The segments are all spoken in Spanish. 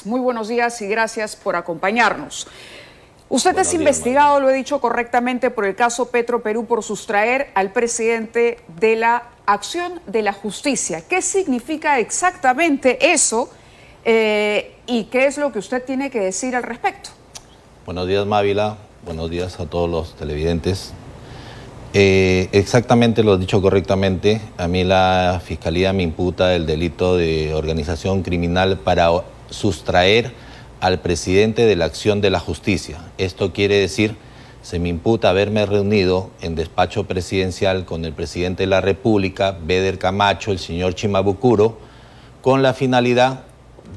Muy buenos días y gracias por acompañarnos. Usted es investigado, lo he dicho correctamente, por el caso Petroperú por sustraer al presidente de la acción de la justicia. ¿Qué significa exactamente eso y qué es lo que usted tiene que decir al respecto? Buenos días, Mávila. Buenos días a todos los televidentes. Exactamente, lo he dicho correctamente. A mí la Fiscalía me imputa el delito de organización criminal para sustraer al presidente de la acción de la justicia. Esto quiere decir, se me imputa haberme reunido en despacho presidencial con el presidente de la República, Beder Camacho, el señor Chimabukuro, con la finalidad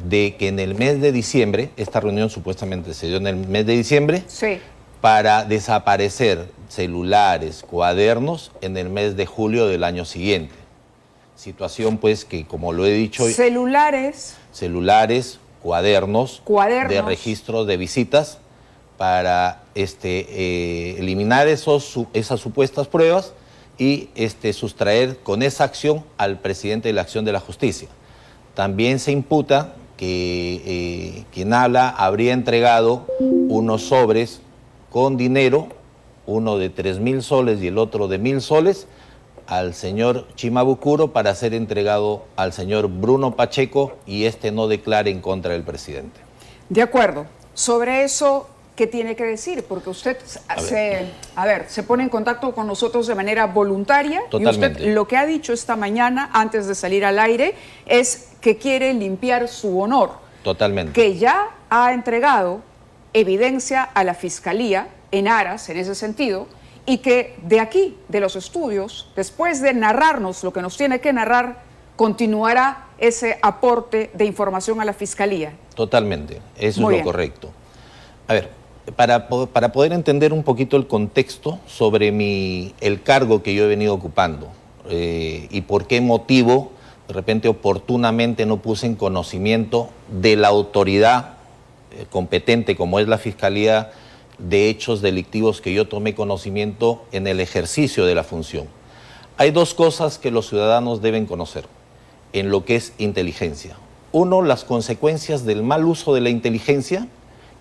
de que en el mes de diciembre, esta reunión supuestamente se dio en el mes de diciembre, sí, para desaparecer celulares, cuadernos en el mes de julio del año siguiente. Situación pues que, como lo he dicho... Celulares, cuadernos de registro de visitas para eliminar esas supuestas pruebas y sustraer con esa acción al presidente de la acción de la justicia. También se imputa que quien habla habría entregado unos sobres con dinero, uno de 3.000 soles y el otro de 1.000 soles, al señor Chimabukuro para ser entregado al señor Bruno Pacheco y no declare en contra del presidente. De acuerdo. Sobre eso, ¿qué tiene que decir? Porque usted se pone en contacto con nosotros de manera voluntaria. Totalmente. Y usted lo que ha dicho esta mañana, antes de salir al aire, es que quiere limpiar su honor. Totalmente. Que ya ha entregado evidencia a la Fiscalía en aras, en ese sentido, y que de aquí, de los estudios, después de narrarnos lo que nos tiene que narrar, continuará ese aporte de información a la Fiscalía. Totalmente, eso es lo correcto. A ver, para poder entender un poquito el contexto sobre el cargo que yo he venido ocupando y por qué motivo, de repente oportunamente no puse en conocimiento de la autoridad competente como es la Fiscalía de hechos delictivos que yo tomé conocimiento en el ejercicio de la función. Hay dos cosas que los ciudadanos deben conocer en lo que es inteligencia. Uno, las consecuencias del mal uso de la inteligencia,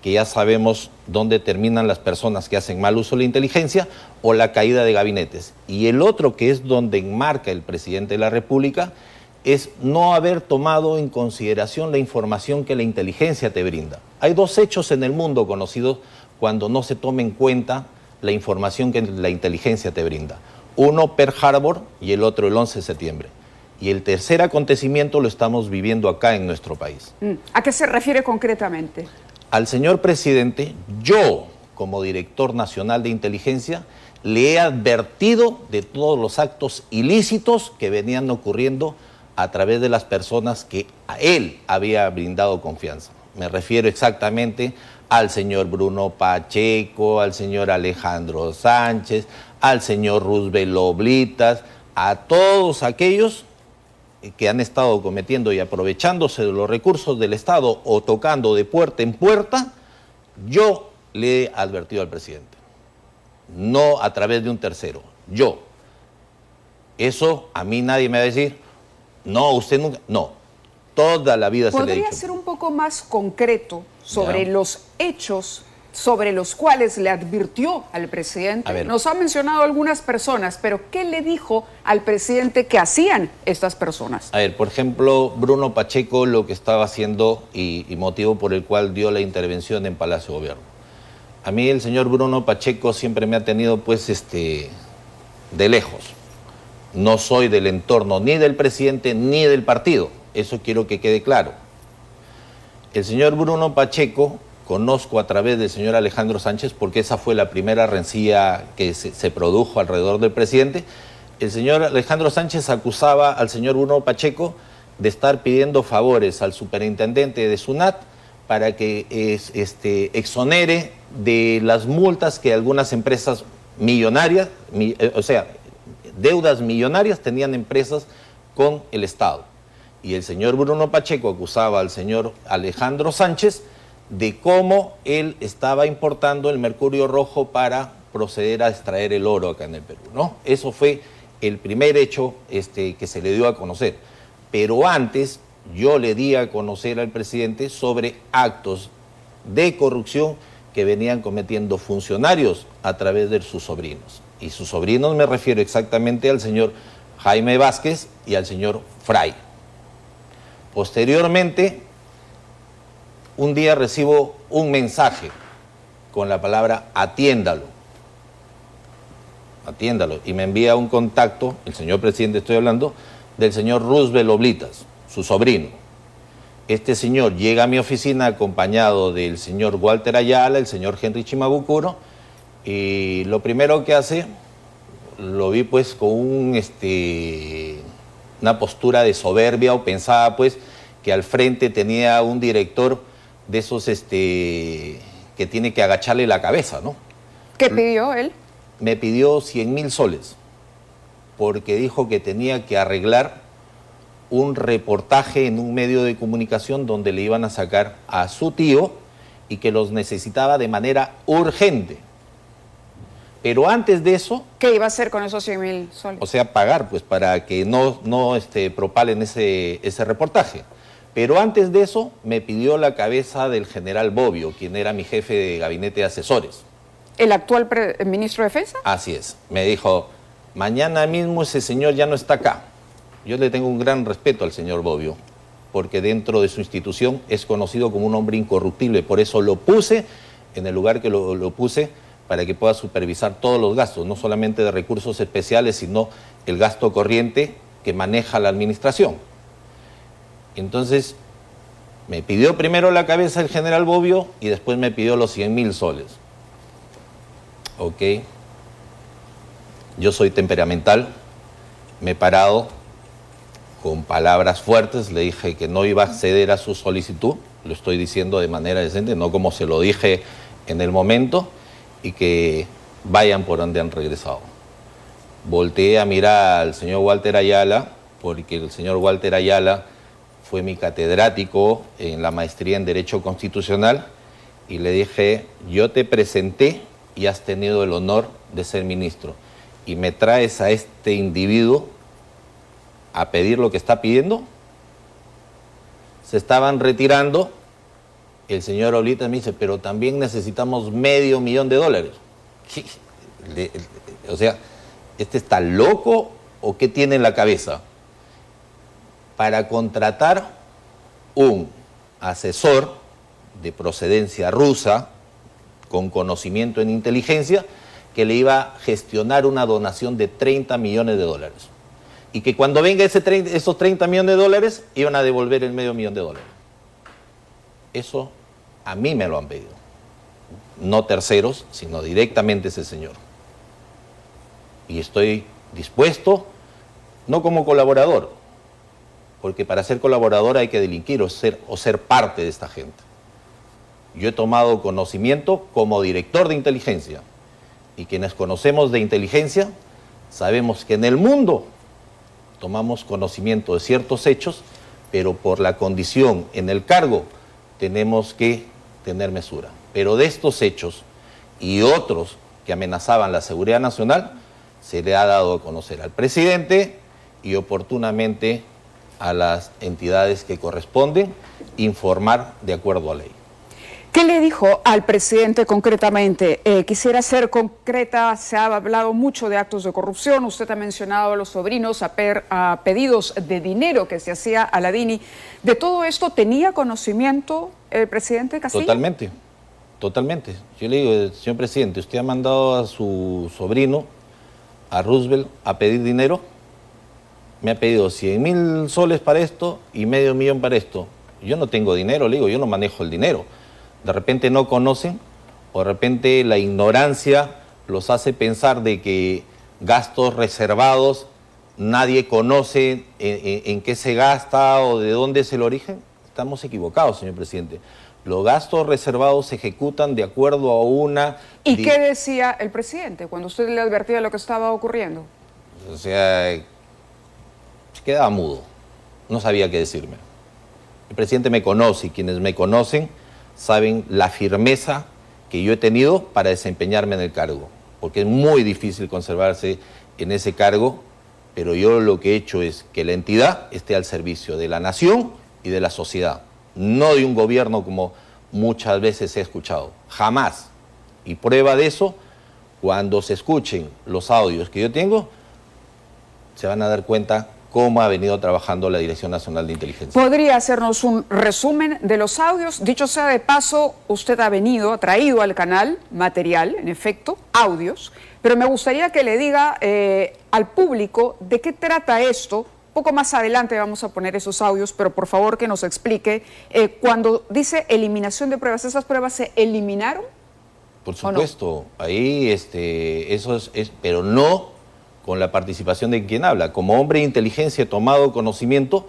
que ya sabemos dónde terminan las personas que hacen mal uso de la inteligencia, o la caída de gabinetes. Y el otro, que es donde enmarca el presidente de la República, es no haber tomado en consideración la información que la inteligencia te brinda. Hay dos hechos en el mundo conocidos cuando no se toma en cuenta la información que la inteligencia te brinda. Uno, Pearl Harbor, y el otro, el 11 de septiembre. Y el tercer acontecimiento lo estamos viviendo acá en nuestro país. ¿A qué se refiere concretamente? Al señor presidente, yo, como director nacional de inteligencia, le he advertido de todos los actos ilícitos que venían ocurriendo a través de las personas que a él había brindado confianza. Me refiero exactamente al señor Bruno Pacheco, al señor Alejandro Sánchez, al señor Roosevelt Oblitas, a todos aquellos que han estado cometiendo y aprovechándose de los recursos del Estado o tocando de puerta en puerta. Yo le he advertido al presidente, no a través de un tercero, yo. Eso a mí nadie me va a decir, no, usted nunca, no, toda la vida se le ha dicho. ¿Podría ser un poco más concreto sobre los hechos sobre los cuales le advirtió al presidente? Nos ha mencionado algunas personas, pero ¿qué le dijo al presidente que hacían estas personas? A ver, por ejemplo, Bruno Pacheco, lo que estaba haciendo y motivo por el cual dio la intervención en Palacio de Gobierno. A mí el señor Bruno Pacheco siempre me ha tenido pues de lejos. No soy del entorno ni del presidente ni del partido. Eso quiero que quede claro. El señor Bruno Pacheco conozco a través del señor Alejandro Sánchez porque esa fue la primera rencilla que se produjo alrededor del presidente. El señor Alejandro Sánchez acusaba al señor Bruno Pacheco de estar pidiendo favores al superintendente de SUNAT para que exonere de las multas que algunas empresas millonarias, deudas millonarias tenían empresas con el Estado. Y el señor Bruno Pacheco acusaba al señor Alejandro Sánchez de cómo él estaba importando el mercurio rojo para proceder a extraer el oro acá en el Perú, ¿no? Eso fue el primer hecho que se le dio a conocer. Pero antes yo le di a conocer al presidente sobre actos de corrupción que venían cometiendo funcionarios a través de sus sobrinos. Y sus sobrinos me refiero exactamente al señor Jaime Vázquez y al señor Fray. Posteriormente, un día recibo un mensaje con la palabra atiéndalo. Atiéndalo. Y me envía un contacto, el señor presidente estoy hablando, del señor Roosevelt Oblitas, su sobrino. Este señor llega a mi oficina acompañado del señor Walter Ayala, el señor Henry Chimabukuro, y lo primero que hace, lo vi pues con una postura de soberbia, o pensaba pues que al frente tenía un director de esos que tiene que agacharle la cabeza, ¿no? ¿Qué pidió él? Me pidió 100.000 soles, porque dijo que tenía que arreglar un reportaje en un medio de comunicación donde le iban a sacar a su tío y que los necesitaba de manera urgente. Pero antes de eso... ¿Qué iba a hacer con esos 100.000 soles? O sea, pagar, pues, para que no propalen ese reportaje. Pero antes de eso, me pidió la cabeza del general Bobbio, quien era mi jefe de gabinete de asesores. ¿El actual ministro de Defensa? Así es. Me dijo, mañana mismo ese señor ya no está acá. Yo le tengo un gran respeto al señor Bobbio, porque dentro de su institución es conocido como un hombre incorruptible. Por eso lo puse en el lugar que lo puse, para que pueda supervisar todos los gastos, no solamente de recursos especiales, sino el gasto corriente que maneja la administración. Entonces, me pidió primero la cabeza el general Bobbio y después me pidió los 100.000 soles. Ok. Yo soy temperamental, me he parado con palabras fuertes, le dije que no iba a acceder a su solicitud, lo estoy diciendo de manera decente, no como se lo dije en el momento, y que vayan por donde han regresado. Volteé a mirar al señor Walter Ayala, porque el señor Walter Ayala fue mi catedrático en la maestría en Derecho Constitucional, y le dije, yo te presenté y has tenido el honor de ser ministro, y me traes a este individuo a pedir lo que está pidiendo. Se estaban retirando. El señor Oblitas me dice, pero también necesitamos $500,000. O sea, ¿este está loco o qué tiene en la cabeza? Para contratar un asesor de procedencia rusa, con conocimiento en inteligencia, que le iba a gestionar una donación de $30 millones. Y que cuando venga esos $30 millones, iban a devolver el $500,000. Eso a mí me lo han pedido. No terceros, sino directamente ese señor. Y estoy dispuesto, no como colaborador, porque para ser colaborador hay que delinquir o ser parte de esta gente. Yo he tomado conocimiento como director de inteligencia, y quienes conocemos de inteligencia sabemos que en el mundo tomamos conocimiento de ciertos hechos, pero por la condición en el cargo tenemos que tener mesura. Pero de estos hechos y otros que amenazaban la seguridad nacional, se le ha dado a conocer al presidente y oportunamente a las entidades que corresponden informar de acuerdo a ley. ¿Qué le dijo al presidente concretamente? Quisiera ser concreta, se ha hablado mucho de actos de corrupción, usted ha mencionado a los sobrinos, a pedidos de dinero que se hacía a la DINI. ¿De todo esto tenía conocimiento el presidente Castillo? Totalmente, totalmente. Yo le digo, señor presidente, usted ha mandado a su sobrino, a Roosevelt, a pedir dinero. Me ha pedido 100.000 soles para esto y $500,000 para esto. Yo no tengo dinero, le digo, yo no manejo el dinero. De repente no conocen, o de repente la ignorancia los hace pensar de que gastos reservados nadie conoce en qué se gasta o de dónde es el origen. Estamos equivocados, señor presidente. Los gastos reservados se ejecutan de acuerdo a una... ¿Y qué decía el presidente cuando usted le advertía de lo que estaba ocurriendo? O sea, se quedaba mudo, no sabía qué decirme. El presidente me conoce y quienes me conocen saben la firmeza que yo he tenido para desempeñarme en el cargo, porque es muy difícil conservarse en ese cargo, pero yo lo que he hecho es que la entidad esté al servicio de la nación y de la sociedad, no de un gobierno como muchas veces he escuchado, jamás. Y prueba de eso, cuando se escuchen los audios que yo tengo, se van a dar cuenta cómo ha venido trabajando la Dirección Nacional de Inteligencia. ¿Podría hacernos un resumen de los audios? Dicho sea de paso, usted ha traído al canal material, en efecto, audios, pero me gustaría que le diga al público de qué trata esto. Poco más adelante vamos a poner esos audios, pero por favor que nos explique, cuando dice eliminación de pruebas, ¿esas pruebas se eliminaron? Por supuesto, no? Ahí eso es, pero no con la participación de quien habla. Como hombre de inteligencia he tomado conocimiento,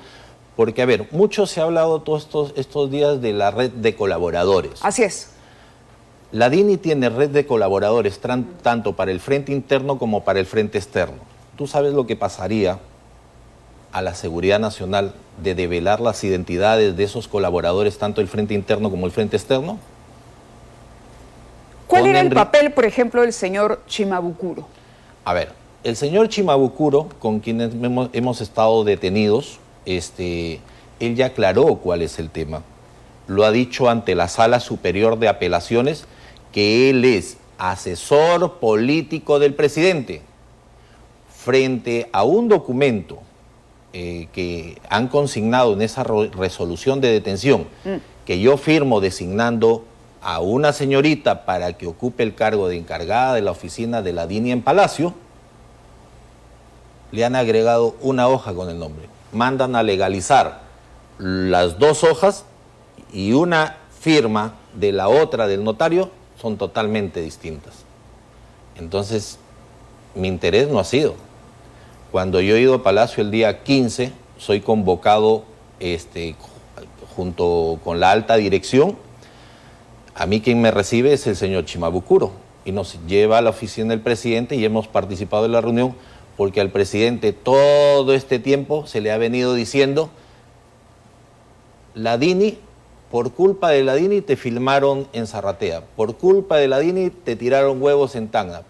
porque, a ver, mucho se ha hablado todos estos días de la red de colaboradores. Así es. La DINI tiene red de colaboradores tanto para el frente interno como para el frente externo. ¿Tú sabes lo que pasaría a la seguridad nacional de develar las identidades de esos colaboradores, tanto el frente interno como el frente externo? ¿Cuál era el papel, por ejemplo, del señor Chimabukuro? A ver, el señor Chimabukuro, con quienes hemos estado detenidos, él ya aclaró cuál es el tema. Lo ha dicho ante la Sala Superior de Apelaciones, que él es asesor político del presidente. Frente a un documento que han consignado en esa resolución de detención, que yo firmo designando a una señorita para que ocupe el cargo de encargada de la oficina de la DINI en Palacio, le han agregado una hoja con el nombre. Mandan a legalizar las dos hojas y una firma de la otra del notario son totalmente distintas. Entonces, mi interés no ha sido. Cuando yo he ido a Palacio el día 15, soy convocado junto con la alta dirección. A mí quien me recibe es el señor Chimabukuro y nos lleva a la oficina del presidente y hemos participado en la reunión porque al presidente todo este tiempo se le ha venido diciendo: la DINI, por culpa de la DINI te filmaron en Zarratea, por culpa de la DINI te tiraron huevos en Tacna.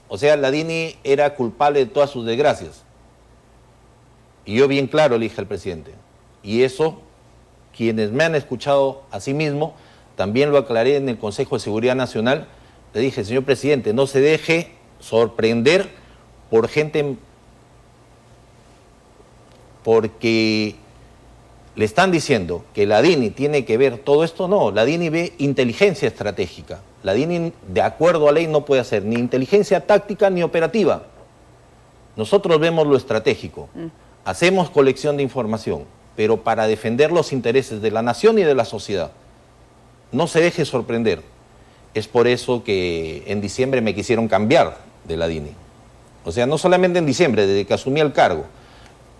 O sea, la DINI era culpable de todas sus desgracias. Y yo bien claro le dije al presidente, y eso, quienes me han escuchado a sí mismo, también lo aclaré en el Consejo de Seguridad Nacional. Le dije: señor presidente, no se deje sorprender por gente, porque le están diciendo que la DINI tiene que ver todo esto. No, la DINI ve inteligencia estratégica. La DINI, de acuerdo a ley, no puede hacer ni inteligencia táctica ni operativa. Nosotros vemos lo estratégico, hacemos colección de información, pero para defender los intereses de la nación y de la sociedad. No se deje sorprender. Es por eso que en diciembre me quisieron cambiar de la DINI. O sea, no solamente en diciembre, desde que asumí el cargo.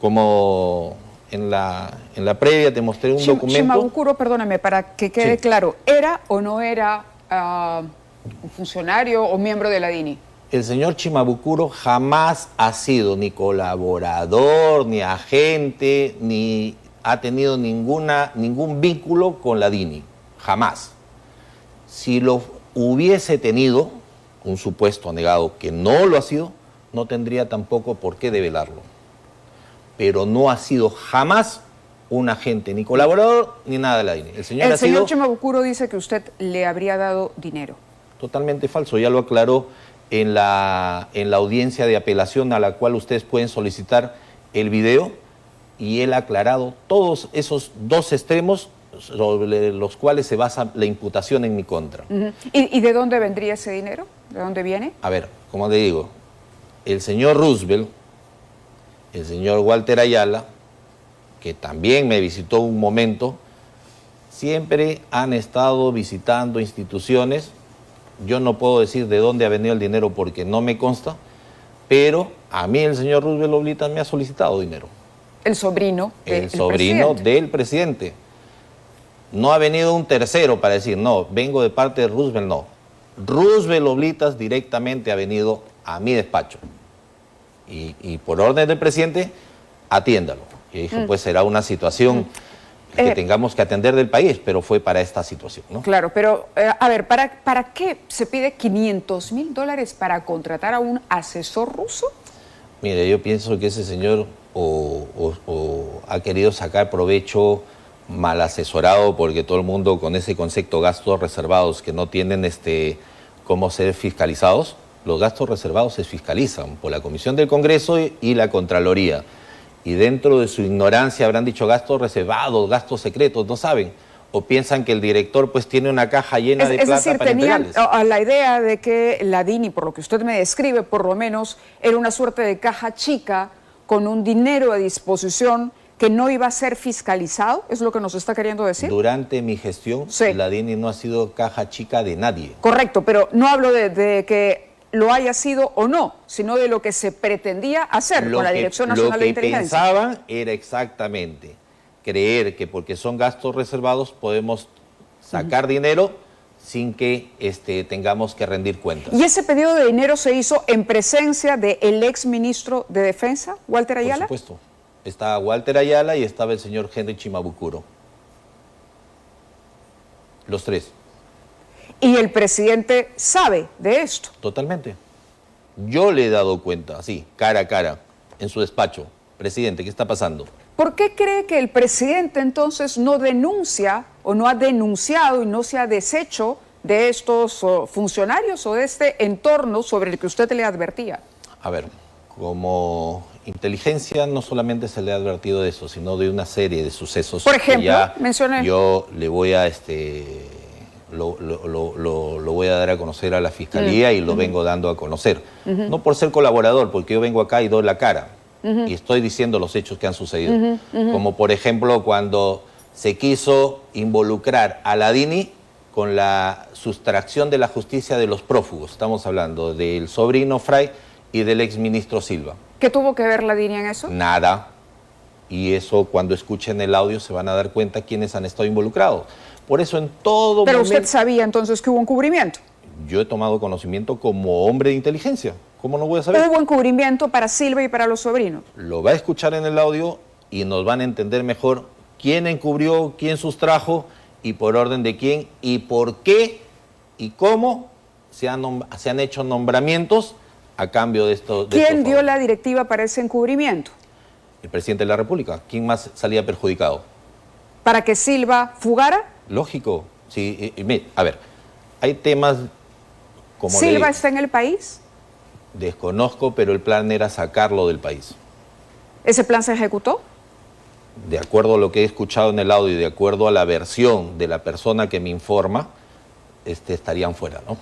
Como en la previa te mostré un documento. Chimabukuro, perdóname, para que quede claro, ¿era o no era un funcionario o miembro de la DINI? El señor Chimabukuro jamás ha sido ni colaborador, ni agente, ni ha tenido ningún vínculo con la DINI. Jamás. Si lo hubiese tenido, un supuesto negado que no lo ha sido, no tendría tampoco por qué develarlo. Pero no ha sido jamás un agente, ni colaborador, ni nada de la DINI. El señor Chimabukuro dice que usted le habría dado dinero. Totalmente falso, ya lo aclaró en la audiencia de apelación a la cual ustedes pueden solicitar el video, y él ha aclarado todos esos dos extremos sobre los cuales se basa la imputación en mi contra. ¿Y de dónde vendría ese dinero? ¿De dónde viene? A ver, como te digo, el señor Roosevelt, el señor Walter Ayala, que también me visitó un momento, siempre han estado visitando instituciones. Yo no puedo decir de dónde ha venido el dinero porque no me consta, pero a mí el señor Roosevelt Oblitas me ha solicitado dinero. El sobrino del presidente. No ha venido un tercero para decir, no, vengo de parte de Roosevelt, no. Roosevelt Oblitas directamente ha venido a mi despacho. Y por orden del presidente, atiéndalo. Y dije, pues será una situación que tengamos que atender del país, pero fue para esta situación, ¿no? Claro, pero a ver, ¿para qué se pide $500.000 para contratar a un asesor ruso? Mire, yo pienso que ese señor o ha querido sacar provecho mal asesorado, porque todo el mundo con ese concepto gastos reservados que no tienen cómo ser fiscalizados. Los gastos reservados se fiscalizan por la Comisión del Congreso y la Contraloría. Y dentro de su ignorancia habrán dicho gastos reservados, gastos secretos, no saben. O piensan que el director pues tiene una caja llena de plata. Es decir, tenían la idea de que la DINI, por lo que usted me describe, por lo menos era una suerte de caja chica con un dinero a disposición que no iba a ser fiscalizado, ¿es lo que nos está queriendo decir? Durante mi gestión, sí, la DINI no ha sido caja chica de nadie. Correcto, pero no hablo de que lo haya sido o no, sino de lo que se pretendía hacer con la Dirección Nacional de Inteligencia. Lo que pensaban era exactamente creer que porque son gastos reservados podemos sacar dinero sin que tengamos que rendir cuentas. ¿Y ese pedido de dinero se hizo en presencia del ex ministro de Defensa, Walter Ayala? Por supuesto. Estaba Walter Ayala y estaba el señor Henry Chimabukuro. Los tres. ¿Y el presidente sabe de esto? Totalmente. Yo le he dado cuenta, así, cara a cara, en su despacho. Presidente, ¿qué está pasando? ¿Por qué cree que el presidente entonces no denuncia o no ha denunciado y no se ha deshecho de estos funcionarios o de este entorno sobre el que usted le advertía? A ver, como inteligencia no solamente se le ha advertido de eso, sino de una serie de sucesos. Por ejemplo, que ya mencioné. Yo le voy a lo voy a dar a conocer a la Fiscalía y lo vengo dando a conocer. No por ser colaborador, porque yo vengo acá y doy la cara. Y estoy diciendo los hechos que han sucedido. Como por ejemplo cuando se quiso involucrar a la DINI con la sustracción de la justicia de los prófugos. Estamos hablando del sobrino Fray y del exministro Silva. ¿Qué tuvo que ver la DINI en eso? Nada. Y eso cuando escuchen el audio se van a dar cuenta quiénes han estado involucrados. Por eso en todo momento... Pero usted sabía entonces que hubo encubrimiento. Yo he tomado conocimiento como hombre de inteligencia. ¿Cómo no voy a saber? ¿Hubo encubrimiento para Silva y para los sobrinos? Lo va a escuchar en el audio y nos van a entender mejor quién encubrió, quién sustrajo y por orden de quién y por qué y cómo se han hecho nombramientos a cambio de esto. ¿Quién dio la directiva para ese encubrimiento? El presidente de la República. ¿Quién más salía perjudicado? ¿Para que Silva fugara? Lógico. Sí, a ver, hay temas como... ¿Silva está en el país? Desconozco, pero el plan era sacarlo del país. ¿Ese plan se ejecutó? De acuerdo a lo que he escuchado en el audio y de acuerdo a la versión de la persona que me informa, estarían fuera, ¿no?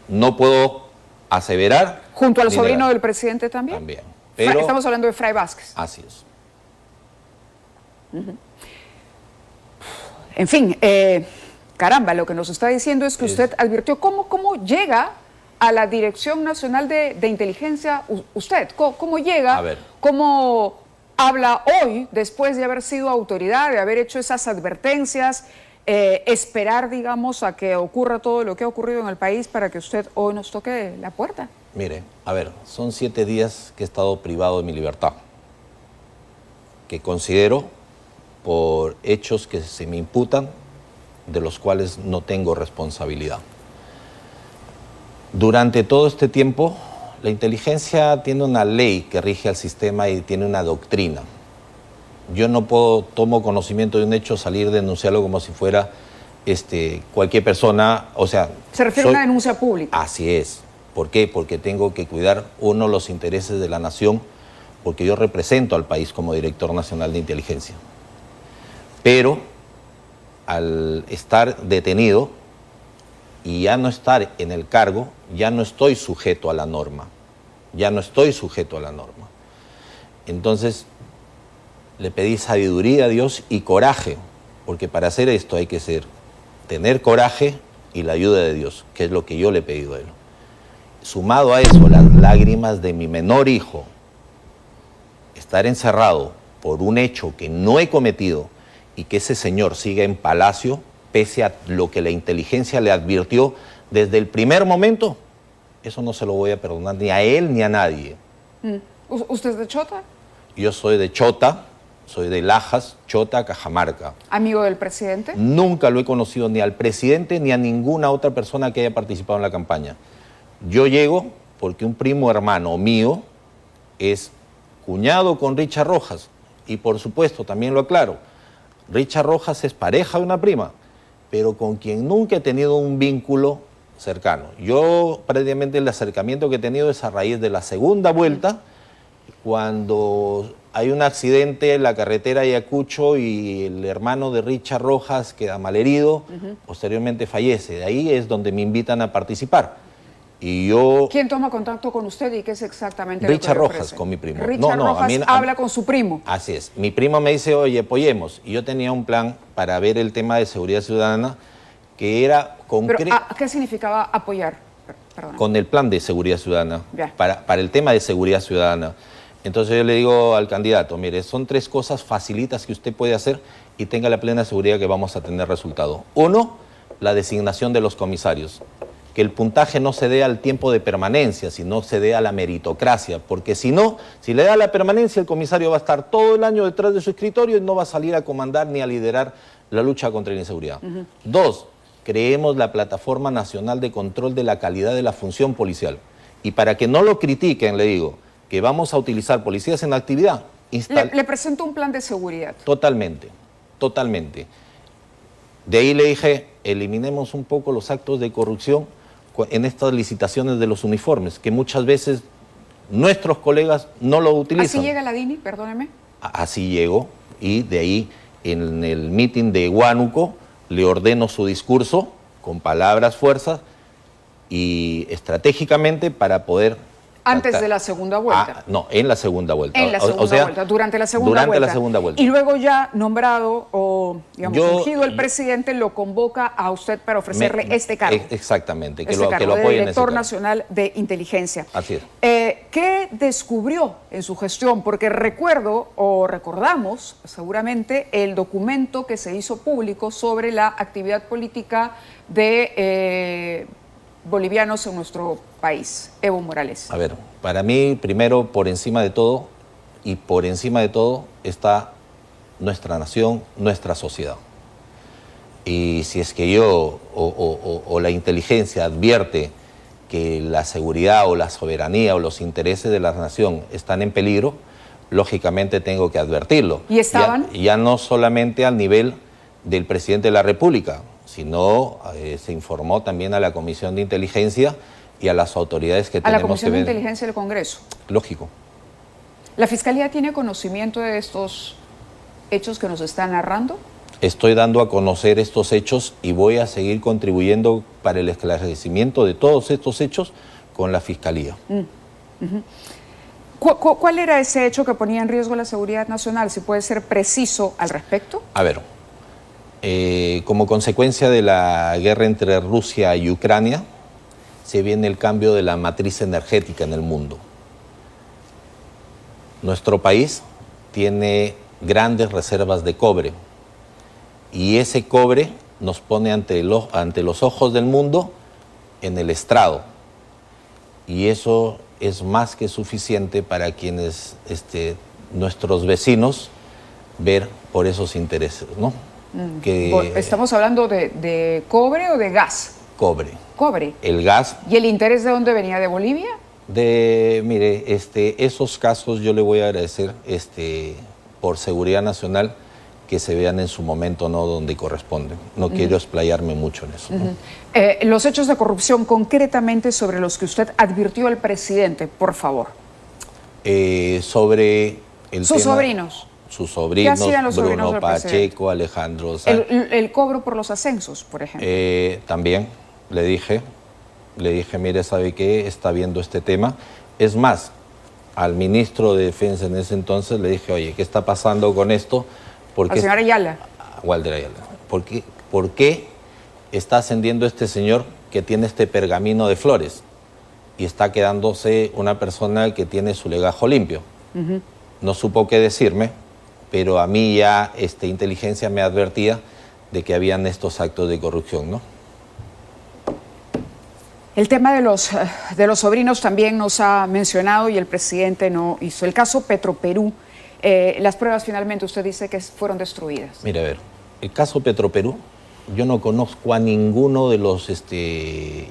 No puedo aseverar... ¿Junto al sobrino del presidente también? También. Pero, estamos hablando de Fray Vázquez. Así es. En fin, caramba, lo que nos está diciendo es que usted advirtió cómo llega a la Dirección Nacional de Inteligencia usted. ¿Cómo llega? A ver. ¿Cómo habla hoy, después de haber sido autoridad, de haber hecho esas advertencias, esperar, digamos, a que ocurra todo lo que ha ocurrido en el país para que usted hoy nos toque la puerta? Mire, a ver, son 7 días que he estado privado de mi libertad, que considero por hechos que se me imputan, de los cuales no tengo responsabilidad. Durante todo este tiempo, la inteligencia tiene una ley que rige al sistema y tiene una doctrina. Yo no tomo conocimiento de un hecho, salir a denunciarlo como si fuera cualquier persona, o sea... ¿Se refiere a una denuncia pública? Así es. ¿Por qué? Porque tengo que cuidar, uno, los intereses de la nación, porque yo represento al país como director nacional de inteligencia. Pero al estar detenido y ya no estar en el cargo, ya no estoy sujeto a la norma. Ya no estoy sujeto a la norma. Entonces, le pedí sabiduría a Dios y coraje, porque para hacer esto hay que tener coraje y la ayuda de Dios, que es lo que yo le he pedido a Él. Sumado a eso, las lágrimas de mi menor hijo, estar encerrado por un hecho que no he cometido y que ese señor siga en palacio, pese a lo que la inteligencia le advirtió desde el primer momento, eso no se lo voy a perdonar ni a él ni a nadie. ¿Usted es de Chota? Yo soy de Chota, soy de Lajas, Chota, Cajamarca. ¿Amigo del presidente? Nunca lo he conocido ni al presidente ni a ninguna otra persona que haya participado en la campaña. Yo llego porque un primo hermano mío es cuñado con Richard Rojas y por supuesto, también lo aclaro, Richard Rojas es pareja de una prima, pero con quien nunca he tenido un vínculo cercano. Yo prácticamente el acercamiento que he tenido es a raíz de la segunda vuelta, cuando hay un accidente en la carretera de Ayacucho y el hermano de Richard Rojas queda malherido, posteriormente fallece. De ahí es donde me invitan a participar. Y yo... ¿Quién toma contacto con usted y qué es exactamente Richard lo que le Rojas, con mi primo. Richard Rojas habla con su primo. Así es. Mi primo me dice, oye, apoyemos. Y yo tenía un plan para ver el tema de seguridad ciudadana que era concreto. ¿Qué significaba apoyar? Perdón. Con el plan de seguridad ciudadana, para el tema de seguridad ciudadana. Entonces yo le digo al candidato, mire, son 3 cosas facilitas que usted puede hacer y tenga la plena seguridad que vamos a tener resultado. 1, la designación de los comisarios. Que el puntaje no se dé al tiempo de permanencia, sino se dé a la meritocracia, porque si no, si le da la permanencia, el comisario va a estar todo el año detrás de su escritorio y no va a salir a comandar ni a liderar la lucha contra la inseguridad. 2, creemos la Plataforma Nacional de Control de la Calidad de la Función Policial. Y para que no lo critiquen, le digo, que vamos a utilizar policías en actividad. Le presento un plan de seguridad. Totalmente, totalmente. De ahí le dije, eliminemos un poco los actos de corrupción en estas licitaciones de los uniformes, que muchas veces nuestros colegas no lo utilizan. ¿Así llega la DINI? Perdóneme. Así llegó, y de ahí en el mitin de Huánuco le ordeno su discurso con palabras, fuerzas y estratégicamente para poder... Antes de la segunda vuelta. No, en la segunda vuelta. En la segunda vuelta, durante la segunda vuelta. La segunda vuelta. Y luego ya nombrado o, digamos, ungido el presidente, lo convoca a usted para ofrecerle este cargo. Exactamente, que este lo apoye en ese cargo. Director Nacional de Inteligencia. Así es. ¿Qué descubrió en su gestión? Porque recuerdo, o recordamos seguramente, el documento que se hizo público sobre la actividad política de... bolivianos en nuestro país. Evo Morales. A ver, para mí, primero, por encima de todo, y por encima de todo, está nuestra nación, nuestra sociedad. Y si es que yo o la inteligencia advierte que la seguridad o la soberanía o los intereses de la nación están en peligro, lógicamente tengo que advertirlo. ¿Y estaban? Ya no solamente al nivel del presidente de la República, sino se informó también a la Comisión de Inteligencia y a las autoridades que tenemos que ver. ¿A la Comisión de Inteligencia del Congreso? Lógico. ¿La Fiscalía tiene conocimiento de estos hechos que nos están narrando? Estoy dando a conocer estos hechos y voy a seguir contribuyendo para el esclarecimiento de todos estos hechos con la Fiscalía. ¿Cuál era ese hecho que ponía en riesgo la seguridad nacional? ¿Se puede ser preciso al respecto? A ver, como consecuencia de la guerra entre Rusia y Ucrania, se viene el cambio de la matriz energética en el mundo. Nuestro país tiene grandes reservas de cobre y ese cobre nos pone ante los ojos del mundo en el estrado, y eso es más que suficiente para quienes, nuestros vecinos, ver por esos intereses, ¿no? ¿Estamos hablando de cobre o de gas? Cobre. Cobre. El gas. ¿Y el interés de dónde venía? ¿De Bolivia? Mire, esos casos yo le voy a agradecer por seguridad nacional que se vean en su momento, no donde corresponden. No quiero explayarme mucho en eso, ¿no? Los hechos de corrupción concretamente sobre los que usted advirtió al presidente, por favor. Sobre el sus tema, sobrinos. Sus sobrinos, los sobrinos Bruno Pacheco, Alejandro Sanz. El cobro por los ascensos, por ejemplo. También le dije, mire, ¿sabe qué? Está viendo este tema. Es más, al ministro de Defensa en ese entonces le dije, oye, ¿qué está pasando con esto? Al señor Ayala. Walter Ayala. ¿Por qué está ascendiendo este señor que tiene este pergamino de flores y está quedándose una persona que tiene su legajo limpio? No supo qué decirme, pero a mí ya inteligencia me advertía de que habían estos actos de corrupción, ¿no? El tema de los sobrinos también nos ha mencionado y el presidente no hizo. El caso Petroperú, las pruebas finalmente usted dice que fueron destruidas. Mire, a ver, el caso Petroperú, yo no conozco a ninguno de los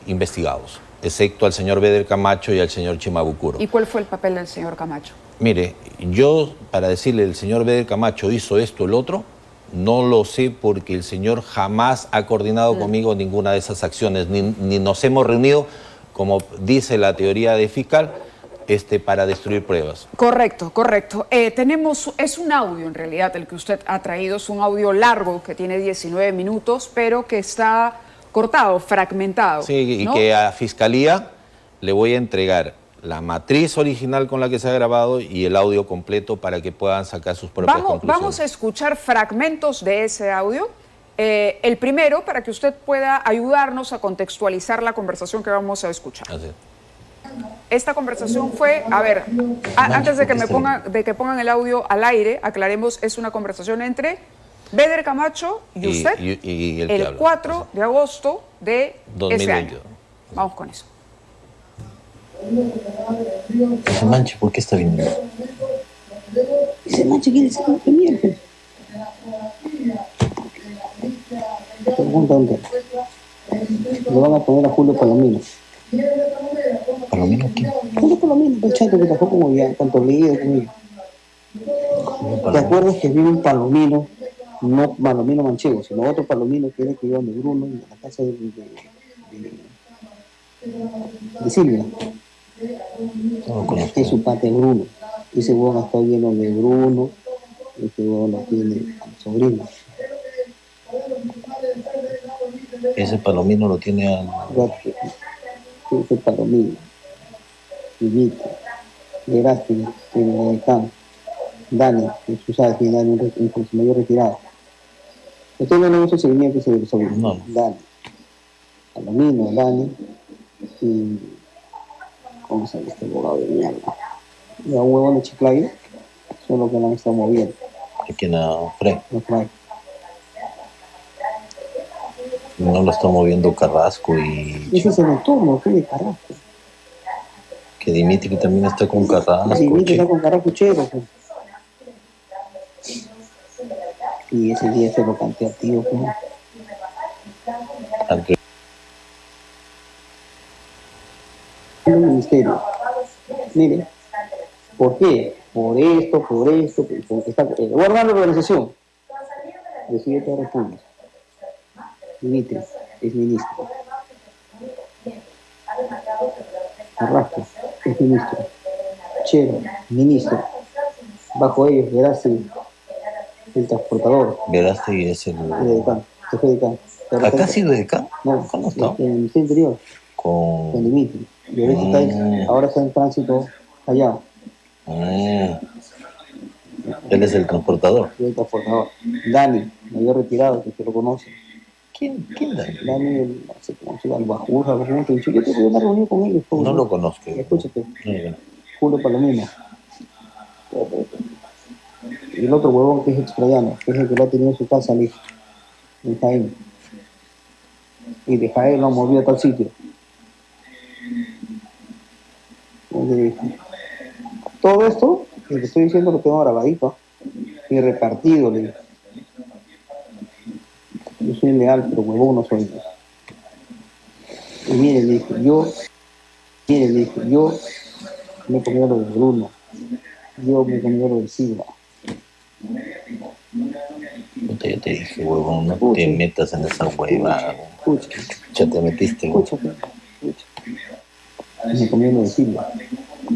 investigados, excepto al señor Beder Camacho y al señor Chimabucuro. ¿Y cuál fue el papel del señor Camacho? Mire, yo para decirle el señor Beder Camacho hizo esto, el otro, No lo sé porque el señor jamás ha coordinado conmigo ninguna de esas acciones, ni nos hemos reunido, como dice la teoría de fiscal, para destruir pruebas. Correcto, correcto. Es un audio en realidad el que usted ha traído, es un audio largo que tiene 19 minutos, pero que está cortado, fragmentado. Sí, ¿no? Y que a Fiscalía le voy a entregar la matriz original con la que se ha grabado y el audio completo para que puedan sacar sus propias conclusiones. Vamos a escuchar fragmentos de ese audio. El primero, para que usted pueda ayudarnos a contextualizar la conversación que vamos a escuchar. Así es. Esta conversación fue, a ver, antes de que pongan el audio al aire, aclaremos, es una conversación entre Beder Camacho y usted y el 4 de agosto de 2022. ese año. Vamos con eso. Ese manche, ¿por qué está viniendo? Ese manche quiere ser que miércoles. Pregunta, le van a poner a Julio Palomino. ¿Palomino quién? Julio Palomino, el chato que trabajó como ya, tanto leído conmigo. ¿Te acuerdas que vive un Palomino, no Palomino manchego, sino otro Palomino que era que iba de Bruno en la casa de Silvia? No lo conozco. Es su padre Bruno. Ese huevón está lleno de Bruno, ese huevón lo tiene al sobrino. Ese Palomino lo tiene al... Ese Palomino, Villito, Verástegui, el Dani, que tú sabes que Dani es un mayor retirado. Usted no le gusta el seguimiento ese del sobrino. No. Dani, Palomino, Dani y... ¿Cómo se llama este abogado de mierda? Y a un huevón de Chiclayo, son los que la han estado moviendo. Aquí en la Fred. Los trae. No lo está moviendo Carrasco y... Ese es el entorno, ¿qué de Carrasco? Que Dimitri también está con Carrasco. Dimitri está con Carrasco Chero. Pues. Y ese día se lo canté a tío. Pues. Ante- El ministerio. Mire, ¿por qué? Por esto, porque está guardando la organización. Decide toda República. Dimitri es ministro. Carrasco es ministro. Chero, ministro. Bajo ellos, Verástegui, el transportador. Verástegui es el... El decano, jefe de decano. ¿Acá ha sido decano? No, ¿Acá no está? en el ministerio interior, con Con... Dimitri. Y ahora está en tránsito allá. Él es el transportador. El transportador. Dani, mayor retirado, que usted lo conoce. ¿Quién Dani? Dani, no sé cómo se llama, el Bajurra, yo tuve una reunión con ellos. No lo conozco. Escúchate, No. Julio Palomino. Y el otro huevón que es extrayano, que es el que lo ha tenido en su casa, el hijo, en Jaén. Y de Jaén lo movió a tal sitio. Todo esto, lo que estoy diciendo, lo tengo grabadito y repartido. Le digo. Yo soy leal, pero huevón no soy. Y mire, le dije, yo me he comido lo de Bruno, yo me he comido lo de Silva. Ya te dije, huevón, no te metas en esa hueva. Escucha, Ya te metiste. escucha. Me comí lo de Silva.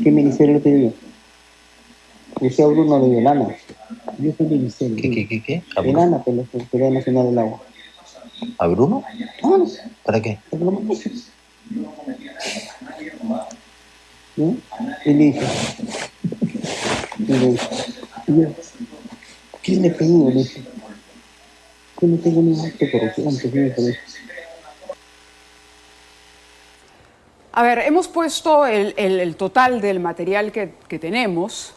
¿Qué ministerio te digo? Usted a Bruno le dio el ANA. Yo soy del ministerio. ¿Qué? El ANA, la Autoridad Nacional del Agua. ¿A Bruno? Ah, ¿Para qué? ¿para qué lo manejas? ¿No? Y le dije, y yo, ¿qué le he pedido? Le dije, yo no tengo ningún acto de corrupción, que tiene por eso. A ver, hemos puesto el total del material que tenemos.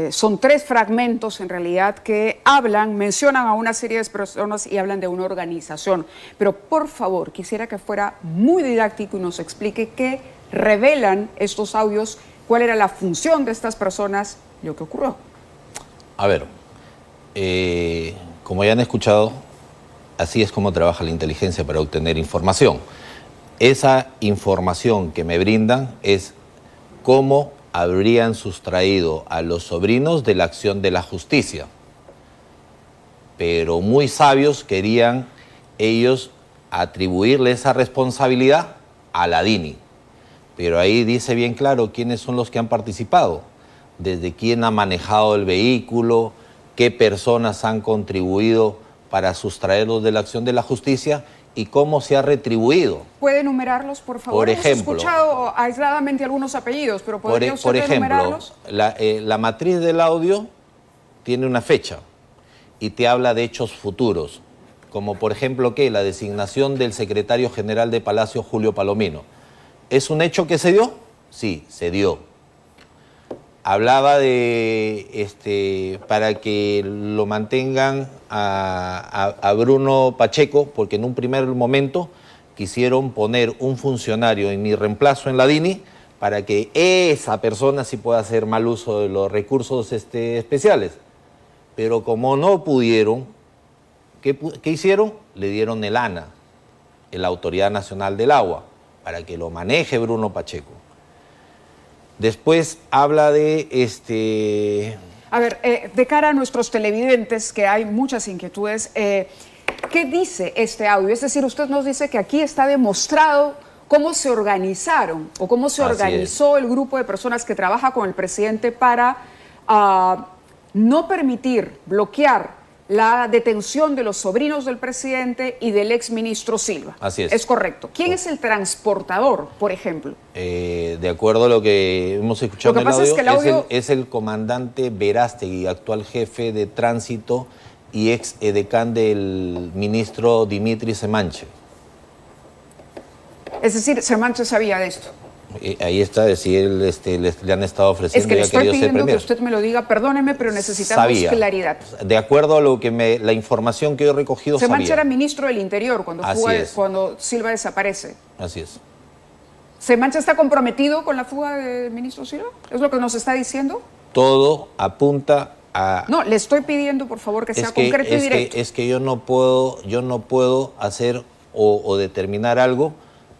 Son 3 fragmentos en realidad que mencionan a una serie de personas y hablan de una organización. Pero por favor, quisiera que fuera muy didáctico y nos explique qué revelan estos audios, cuál era la función de estas personas, lo que ocurrió. A ver, como ya han escuchado, así es como trabaja la inteligencia para obtener información. Esa información que me brindan es cómo habrían sustraído a los sobrinos de la acción de la justicia. pero muy sabios querían ellos atribuirle esa responsabilidad a la DINI. Pero ahí dice bien claro quiénes son los que han participado, desde quién ha manejado el vehículo, qué personas han contribuido para sustraerlos de la acción de la justicia y cómo se ha retribuido. ¿Puede enumerarlos, por favor? Por ejemplo, hemos escuchado aisladamente algunos apellidos, pero ¿podría usted enumerarlos? La matriz del audio tiene una fecha y te habla de hechos futuros, como por ejemplo que la designación del secretario general de Palacio, Julio Palomino. ¿Es un hecho que se dio? Sí, se dio. Hablaba de, para que lo mantengan a Bruno Pacheco, porque en un primer momento quisieron poner un funcionario en mi reemplazo en la DINI para que esa persona sí pueda hacer mal uso de los recursos especiales. Pero como no pudieron, ¿qué hicieron? Le dieron el ANA, la Autoridad Nacional del Agua, para que lo maneje Bruno Pacheco. Después habla de A ver, de cara a nuestros televidentes, que hay muchas inquietudes, ¿qué dice este audio? Es decir, usted nos dice que aquí está demostrado cómo se organizaron o cómo se organizó el grupo de personas que trabaja con el presidente para no permitir, bloquear la detención de los sobrinos del presidente y del exministro Silva. Así es. Es correcto. ¿Quién es el transportador, por ejemplo? De acuerdo a lo que hemos escuchado en el audio, es el comandante Verástegui, actual jefe de tránsito y ex edecán del ministro Dimitri Semanche. Es decir, Semanche sabía de esto. Ahí está, decir, le han estado ofreciendo. Es que le estoy pidiendo que usted me lo diga, perdóneme, pero necesitamos claridad. De acuerdo a lo que la información que yo he recogido, Semanche era ministro del Interior cuando Silva desaparece. Así es. ¿Semanche está comprometido con la fuga del ministro Silva? ¿Es lo que nos está diciendo? Todo apunta a... No, le estoy pidiendo, por favor, que sea concreto y directo. Es que yo no puedo hacer o determinar algo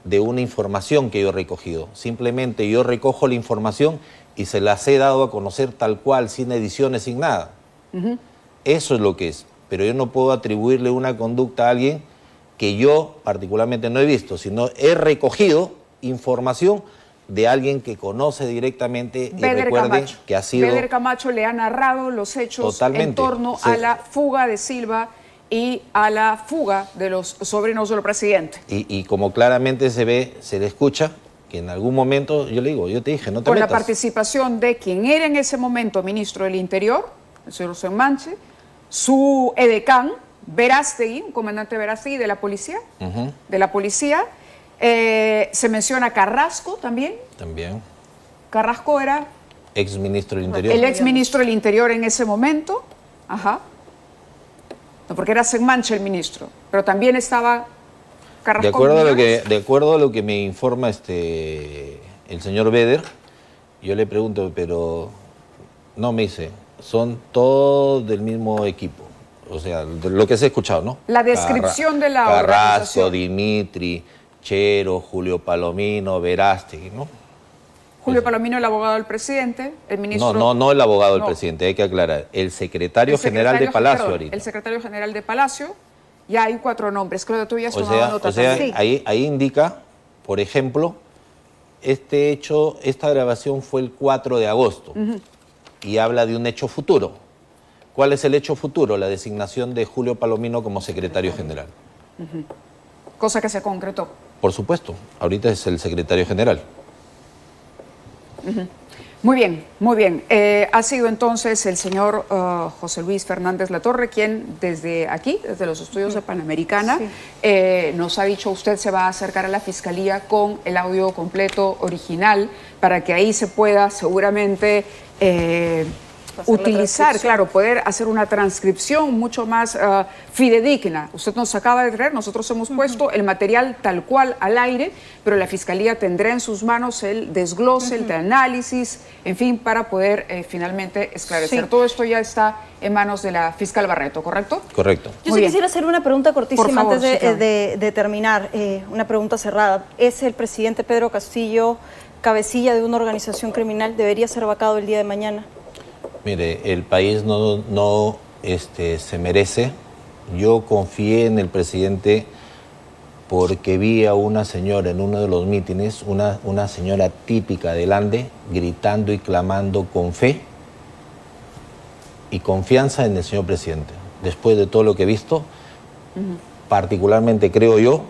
de una información que yo he recogido. Simplemente yo recojo la información y se las he dado a conocer tal cual, sin ediciones, sin nada. Eso es lo que es. Pero yo no puedo atribuirle una conducta a alguien que yo particularmente no he visto, sino he recogido información de alguien que conoce directamente y recuerde que ha sido... Beder Camacho le ha narrado los hechos en torno a la fuga de Silva y a la fuga de los sobrinos del presidente. Y como claramente se ve, se le escucha, que en algún momento, yo te dije, no te metas. Con la participación de quien era en ese momento ministro del Interior, el señor Semanche, su edecán, Verástegui, un comandante Verástegui de la policía, se menciona Carrasco también. También. Carrasco era... Ex ministro del Interior. El ex ministro del Interior en ese momento, No, porque era Semanche el ministro, pero también estaba Carrasco. De acuerdo a lo que me informa el señor Beder, yo le pregunto, pero no me dice, son todos del mismo equipo. O sea, lo que se ha escuchado, ¿no? La descripción de la Carrasco, Dimitri, Chero, Julio Palomino, Verástegui, ¿no? Julio Palomino, el abogado del presidente, el ministro... No el abogado del presidente, hay que aclarar. El secretario general de Palacio ahorita. El secretario general de Palacio, ya hay 4 nombres. Creo que tú ya has tomado nota. O sea, ahí indica, por ejemplo, esta grabación fue el 4 de agosto y habla de un hecho futuro. ¿Cuál es el hecho futuro? La designación de Julio Palomino como secretario general. Cosa que se concretó. Por supuesto, ahorita es el secretario general. Muy bien, muy bien. Ha sido entonces el señor José Luis Fernández Latorre quien desde aquí, desde los estudios de Panamericana, nos ha dicho usted se va a acercar a la Fiscalía con el audio completo original para que ahí se pueda seguramente utilizar, claro, poder hacer una transcripción mucho más fidedigna. Usted nos acaba de traer, nosotros hemos puesto el material tal cual al aire, pero la Fiscalía tendrá en sus manos el desglose, el análisis, en fin, para poder finalmente esclarecer. Todo esto ya está en manos de la fiscal Barreto, ¿correcto? Correcto. Yo sí quisiera hacer una pregunta cortísima favor, antes de terminar, una pregunta cerrada. ¿Es el presidente Pedro Castillo cabecilla de una organización criminal? ¿Debería ser vacado el día de mañana? Mire, el país no se merece Yo confié en el presidente porque vi a una señora en uno de los mítines, una señora típica del Ande, gritando y clamando con fe y confianza en el señor presidente. Después de todo lo que he visto, particularmente creo yo,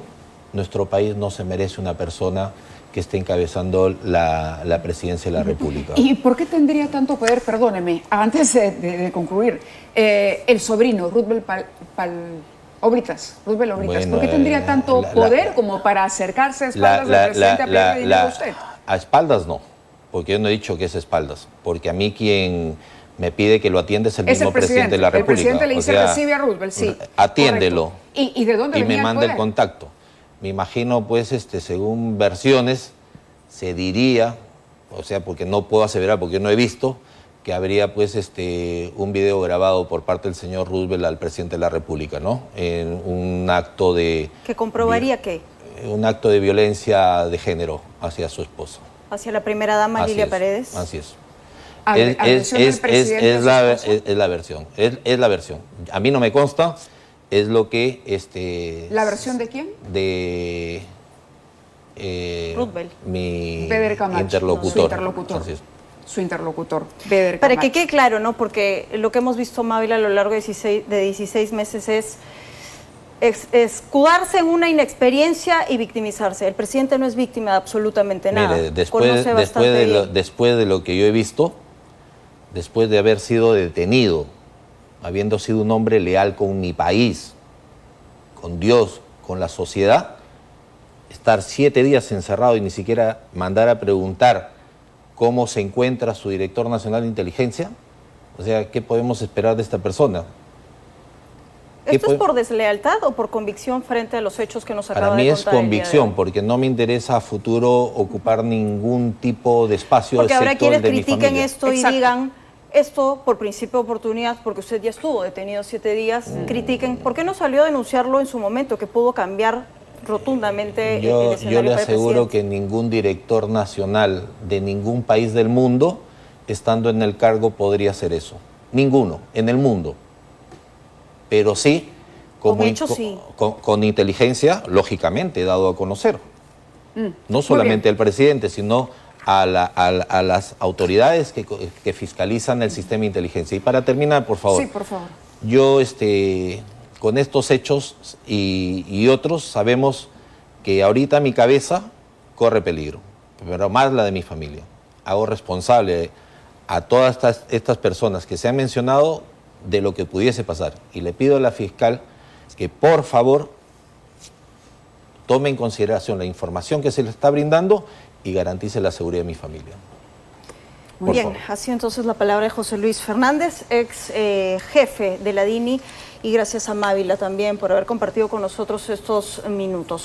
nuestro país no se merece una persona que esté encabezando la presidencia de la República. ¿Y por qué tendría tanto poder, perdóneme, antes de concluir, el sobrino, Roosevelt Obritas? Bueno, ¿por qué tendría tanto poder como para acercarse a espaldas del presidente a pedirle dinero a usted? A espaldas no, porque yo no he dicho que es espaldas, porque a mí quien me pide que lo atienda es el mismo presidente de la República. El presidente le dice, recibe a Roosevelt, sí. Atiéndelo. ¿Y de dónde venía me manda el contacto. Me imagino, pues, según versiones, se diría, o sea, porque no puedo aseverar, porque yo no he visto, que habría, pues, un video grabado por parte del señor Roosevelt al presidente de la República, ¿no? En un acto de... ¿Que comprobaría qué? Un acto de violencia de género hacia su esposa. ¿Hacia la primera dama, Lilia Paredes? Así es. Es la versión. Es la versión. A mí no me consta. Es lo que... ¿La versión de quién? De... Roosevelt. Mi Pedro Camacho, interlocutor. Su interlocutor. Así es. Su interlocutor, Pedro Camacho. Para que quede claro, ¿no? Porque lo que hemos visto, Mávila, a lo largo de 16 meses es escudarse en una inexperiencia y victimizarse. El presidente no es víctima de absolutamente nada. Mire, después de lo que yo he visto, después de haber sido detenido, habiendo sido un hombre leal con mi país, con Dios, con la sociedad, estar 7 días encerrado y ni siquiera mandar a preguntar cómo se encuentra su director nacional de inteligencia, o sea, ¿qué podemos esperar de esta persona? ¿Esto es por deslealtad o por convicción frente a los hechos que nos acaba de contar? Para mí es convicción, porque no me interesa a futuro ocupar ningún tipo de espacio. Porque habrá quienes critiquen familia. esto y digan, esto por principio de oportunidad, porque usted ya estuvo detenido 7 días, critiquen, ¿por qué no salió a denunciarlo en su momento, que pudo cambiar rotundamente el escenario? Yo le aseguro que ningún director nacional de ningún país del mundo, estando en el cargo, podría hacer eso. Ninguno, en el mundo. Pero sí, con inteligencia, lógicamente, dado a conocer. No solamente al presidente, sino a las autoridades que fiscalizan el sistema de inteligencia. Y para terminar, por favor. Sí, por favor. Yo, con estos hechos y otros, sabemos que ahorita mi cabeza corre peligro, pero más la de mi familia. Hago responsable a todas estas personas que se han mencionado de lo que pudiese pasar. Y le pido a la fiscal que, por favor, tome en consideración la información que se le está brindando y garantice la seguridad de mi familia. Muy bien, así entonces la palabra de José Luis Fernández, ex jefe de la DINI, y gracias a Mávila también por haber compartido con nosotros estos minutos.